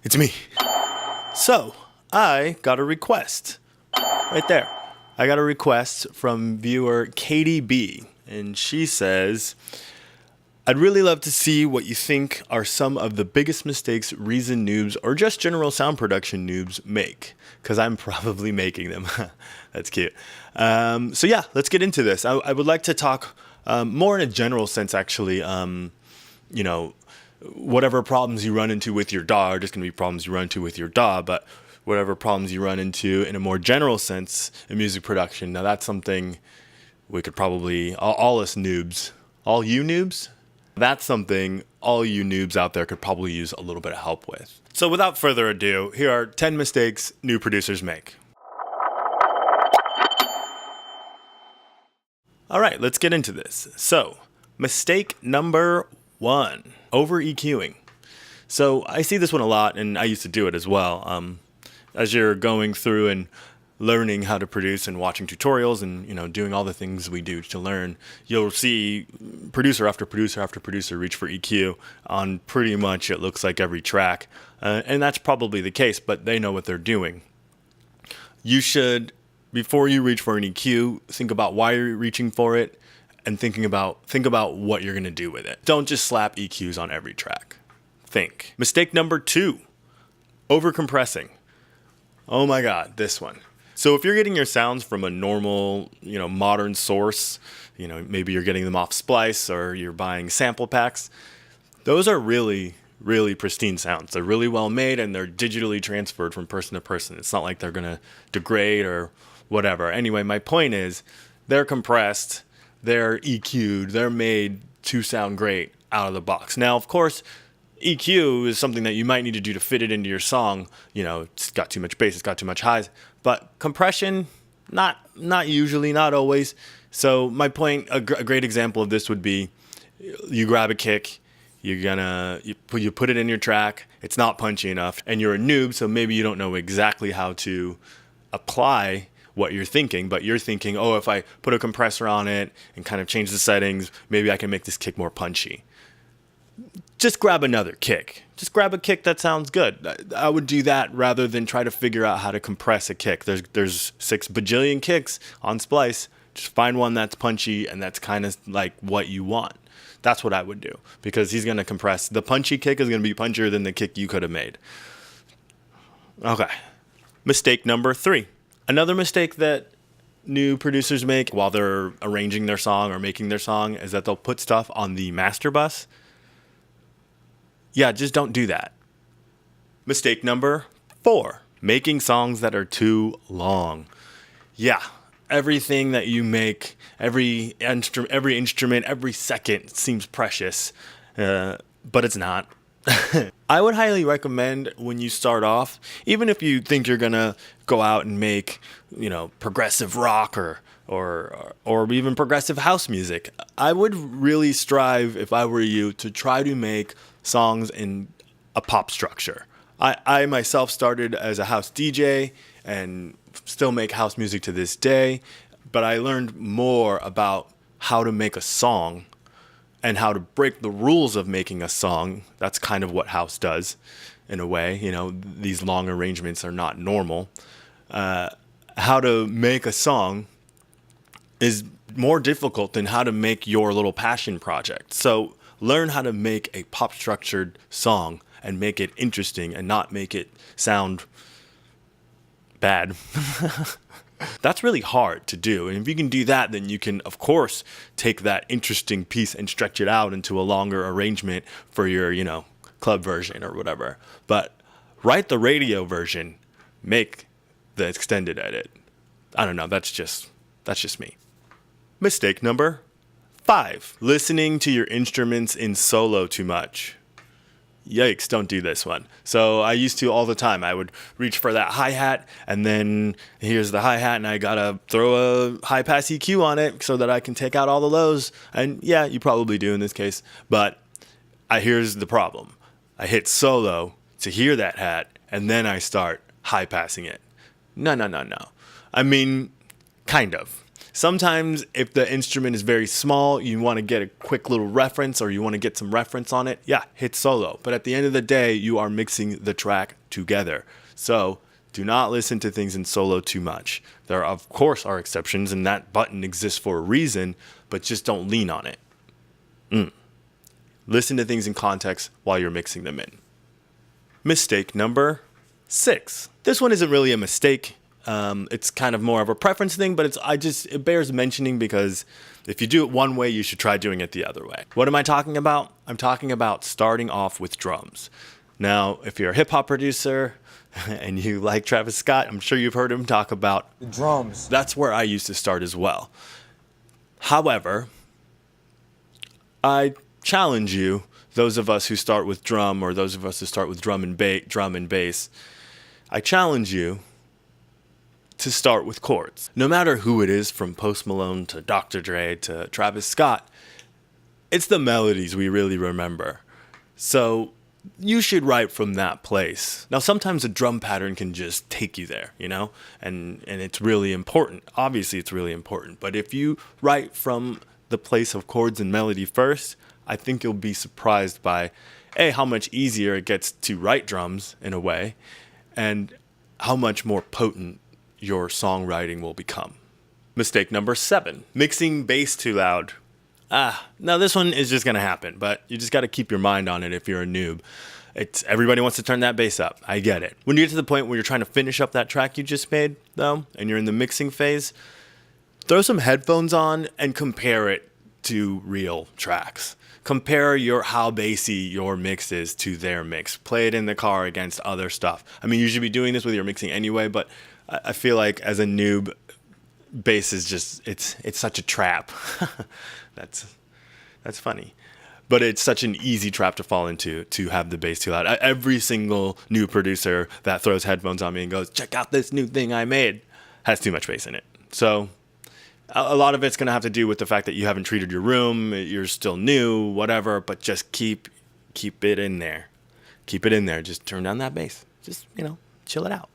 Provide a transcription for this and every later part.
It's me. So, I got a request. Right there. I got a request from viewer Katie B. And she says, I'd really love to see what you think are some of the biggest mistakes Reason noobs or just general sound production noobs make. Because I'm probably making them. That's cute. So yeah, let's get into this. I would like to talk more in a general sense, actually. You know, whatever problems you run into with your DAW are just going to be problems you run into with your DAW, but whatever problems you run into in a more general sense in music production, now that's something we could probably, all us noobs, all you noobs, that's something all you noobs out there could probably use a little bit of help with. So without further ado, here are 10 mistakes new producers make. All right, let's get into this. So, mistake number 1, over EQing. So I see this one a lot, and I used to do it as well. As you're going through and learning how to produce and watching tutorials and, you know, doing all the things we do to learn, you'll see producer after producer after producer reach for EQ on pretty much, it looks like, every track. And that's probably the case, but they know what they're doing. You should, before you reach for an EQ, think about why you're reaching for it and think about what you're going to do with it. Don't just slap EQs on every track. Think. Mistake number 2, overcompressing. Oh my God, this one. So if you're getting your sounds from a normal, you know, modern source, you know, maybe you're getting them off Splice or you're buying sample packs, those are really, really pristine sounds. They're really well made and they're digitally transferred from person to person. It's not like they're going to degrade or whatever. Anyway, my point is they're compressed, they're EQ'd, they're made to sound great out of the box. Now, of course, EQ is something that you might need to do to fit it into your song. You know, it's got too much bass, it's got too much highs. But compression, not usually, not always. So my point, a great example of this would be, you grab a kick, you put it in your track, it's not punchy enough, and you're a noob, so maybe you don't know exactly how to apply what you're thinking, but you're thinking, oh, if I put a compressor on it and kind of change the settings, maybe I can make this kick more punchy. Just grab another kick. Just grab a kick that sounds good. I would do that rather than try to figure out how to compress a kick. There's 6 bajillion kicks on Splice. Just find one that's punchy and that's kind of like what you want. That's what I would do, because he's going to compress. The punchy kick is going to be punchier than the kick you could have made. Okay. Mistake number 3. Another mistake that new producers make while they're arranging their song or making their song is that they'll put stuff on the master bus. Yeah, just don't do that. Mistake number 4, making songs that are too long. Yeah, everything that you make, every instrument, every second seems precious, but it's not. I would highly recommend when you start off, even if you think you're gonna go out and make, you know, progressive rock or even progressive house music, I would really strive, if I were you, to try to make songs in a pop structure. I myself started as a house DJ and still make house music to this day, but I learned more about how to make a song and how to break the rules of making a song. That's kind of what house does, in a way. You know, these long arrangements are not normal. How to make a song is more difficult than how to make your little passion project. So learn how to make a pop structured song and make it interesting and not make it sound bad. That's really hard to do. And if you can do that, then you can, of course, take that interesting piece and stretch it out into a longer arrangement for your, you know, club version or whatever. But write the radio version, make the extended edit. I don't know. That's just me. Mistake number 5, listening to your instruments in solo too much. Yikes, don't do this one. So I used to all the time. I would reach for that hi-hat, and then here's the hi-hat, and I gotta throw a high-pass EQ on it so that I can take out all the lows. And yeah, you probably do in this case. But here's the problem. I hit solo to hear that hat, and then I start high-passing it. No. I mean, kind of. Sometimes if the instrument is very small, you want to get a quick little reference or you want to get some reference on it, yeah, hit solo. But at the end of the day, you are mixing the track together. So do not listen to things in solo too much. There, of course, are exceptions, and that button exists for a reason, but just don't lean on it. Listen to things in context while you're mixing them in. Mistake number 6. This one isn't really a mistake. It's kind of more of a preference thing, but it bears mentioning because if you do it one way, you should try doing it the other way. What am I talking about? I'm talking about starting off with drums. Now, if you're a hip hop producer and you like Travis Scott, I'm sure you've heard him talk about the drums. That's where I used to start as well. However, I challenge you, those of us who start with drum or those of us who start with drum and bass, I challenge you to start with chords. No matter who it is, from Post Malone to Dr. Dre to Travis Scott, it's the melodies we really remember. So you should write from that place. Now, sometimes a drum pattern can just take you there, and it's really important. Obviously, it's really important. But if you write from the place of chords and melody first, I think you'll be surprised by, how much easier it gets to write drums in a way, and how much more potent your songwriting will become. Mistake number 7, mixing bass too loud. Now this one is just going to happen, but you just got to keep your mind on it if you're a noob. Everybody wants to turn that bass up. I get it. When you get to the point where you're trying to finish up that track you just made, though, and you're in the mixing phase, throw some headphones on and compare it to real tracks. Compare how bassy your mix is to their mix. Play it in the car against other stuff. I mean, you should be doing this with your mixing anyway, but I feel like as a noob, bass is just, it's such a trap. That's funny. But it's such an easy trap to fall into, to have the bass too loud. Every single new producer that throws headphones on me and goes, check out this new thing I made, has too much bass in it. So a lot of it's going to have to do with the fact that you haven't treated your room, you're still new, whatever, but just keep it in there. Keep it in there. Just turn down that bass. Just, chill it out.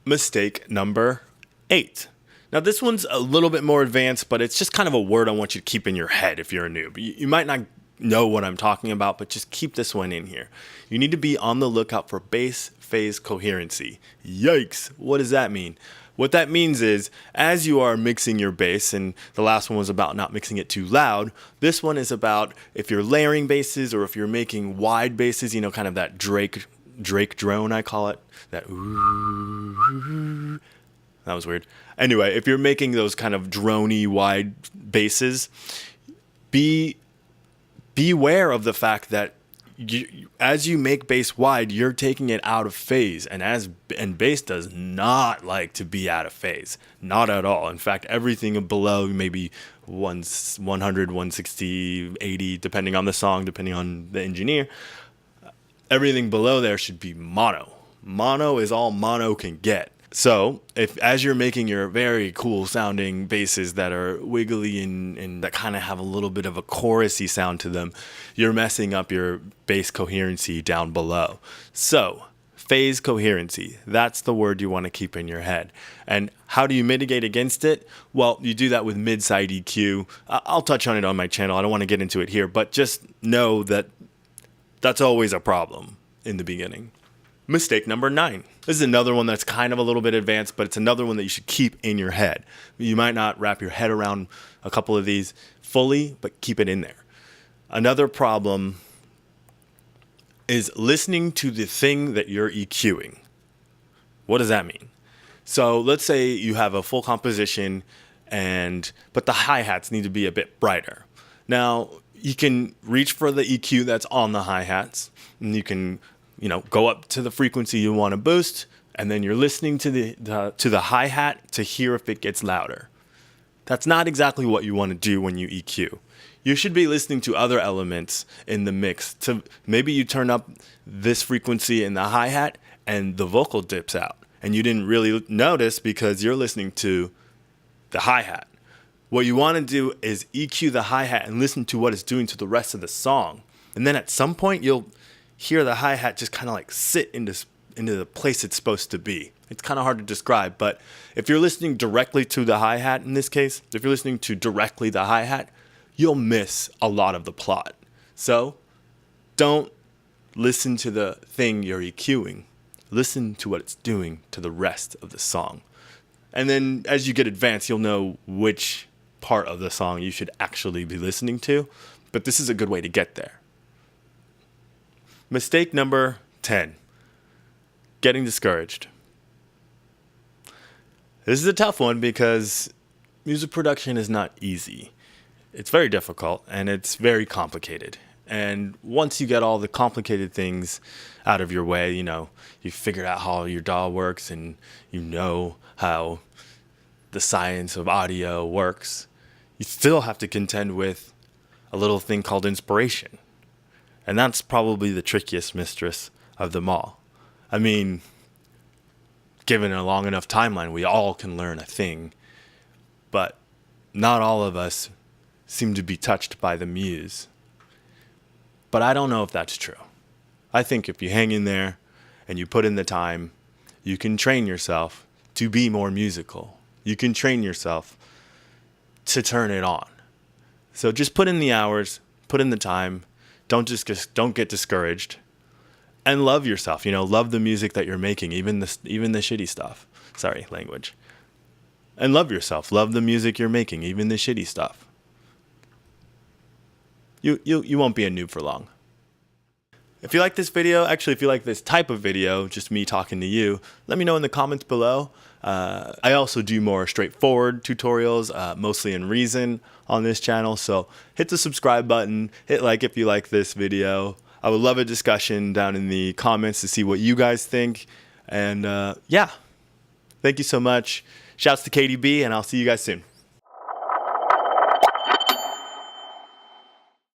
Mistake number 8. Now, this one's a little bit more advanced, but it's just kind of a word I want you to keep in your head if you're a noob. You might not know what I'm talking about, but just keep this one in here. You need to be on the lookout for bass phase coherency. Yikes. What does that mean? What that means is, as you are mixing your bass, and the last one was about not mixing it too loud, this one is about if you're layering basses or if you're making wide basses, kind of that Drake drone, I call it. That ooh. That was weird. Anyway, if you're making those kind of droney wide basses, beware of the fact that as you make bass wide, you're taking it out of phase, and bass does not like to be out of phase, not at all. In fact, everything below maybe 100, 160, 80, depending on the song, depending on the engineer, everything below there should be mono. Mono is all mono can get. So as you're making your very cool sounding basses that are wiggly and that kind of have a little bit of a chorusy sound to them, you're messing up your bass coherency down below. So phase coherency, that's the word you want to keep in your head. And how do you mitigate against it? Well, you do that with mid-side EQ. I'll touch on it on my channel. I don't want to get into it here, but just know that that's always a problem in the beginning. Mistake number 9. This is another one that's kind of a little bit advanced, but it's another one that you should keep in your head. You might not wrap your head around a couple of these fully, but keep it in there. Another problem is listening to the thing that you're EQing. What does that mean? So let's say you have a full composition, but the hi-hats need to be a bit brighter. Now, you can reach for the EQ that's on the hi-hats, and you can go up to the frequency you want to boost, and then you're listening to the hi-hat to hear if it gets louder. That's not exactly what you want to do when you EQ. You should be listening to other elements in the mix. Maybe you turn up this frequency in the hi-hat and the vocal dips out, and you didn't really notice because you're listening to the hi-hat. What you want to do is EQ the hi-hat and listen to what it's doing to the rest of the song. And then at some point, you'll hear the hi-hat just kind of like sit into the place it's supposed to be. It's kind of hard to describe, but if you're listening directly to the hi-hat in this case, if you're listening to directly the hi-hat, you'll miss a lot of the plot. So don't listen to the thing you're EQing. Listen to what it's doing to the rest of the song. And then as you get advanced, you'll know which part of the song you should actually be listening to. But this is a good way to get there. Mistake number 10. Getting discouraged. This is a tough one because music production is not easy. It's very difficult and it's very complicated. And once you get all the complicated things out of your way, you figure out how your DAW works and you know how the science of audio works, you still have to contend with a little thing called inspiration. And that's probably the trickiest mistress of them all. I mean, given a long enough timeline, we all can learn a thing, but not all of us seem to be touched by the muse. But I don't know if that's true. I think if you hang in there and you put in the time, you can train yourself to be more musical. You can train yourself to turn it on. So just put in the hours, put in the time. Don't get discouraged, and love yourself. Love the music that you're making, even the shitty stuff. Sorry, language. And love yourself. Love the music you're making, even the shitty stuff. You won't be a noob for long. If you like this video, actually, if you like this type of video, just me talking to you, let me know in the comments below. I also do more straightforward tutorials, mostly in Reason on this channel. So hit the subscribe button, hit like if you like this video. I would love a discussion down in the comments to see what you guys think. And yeah, thank you so much. Shouts to KDB, and I'll see you guys soon.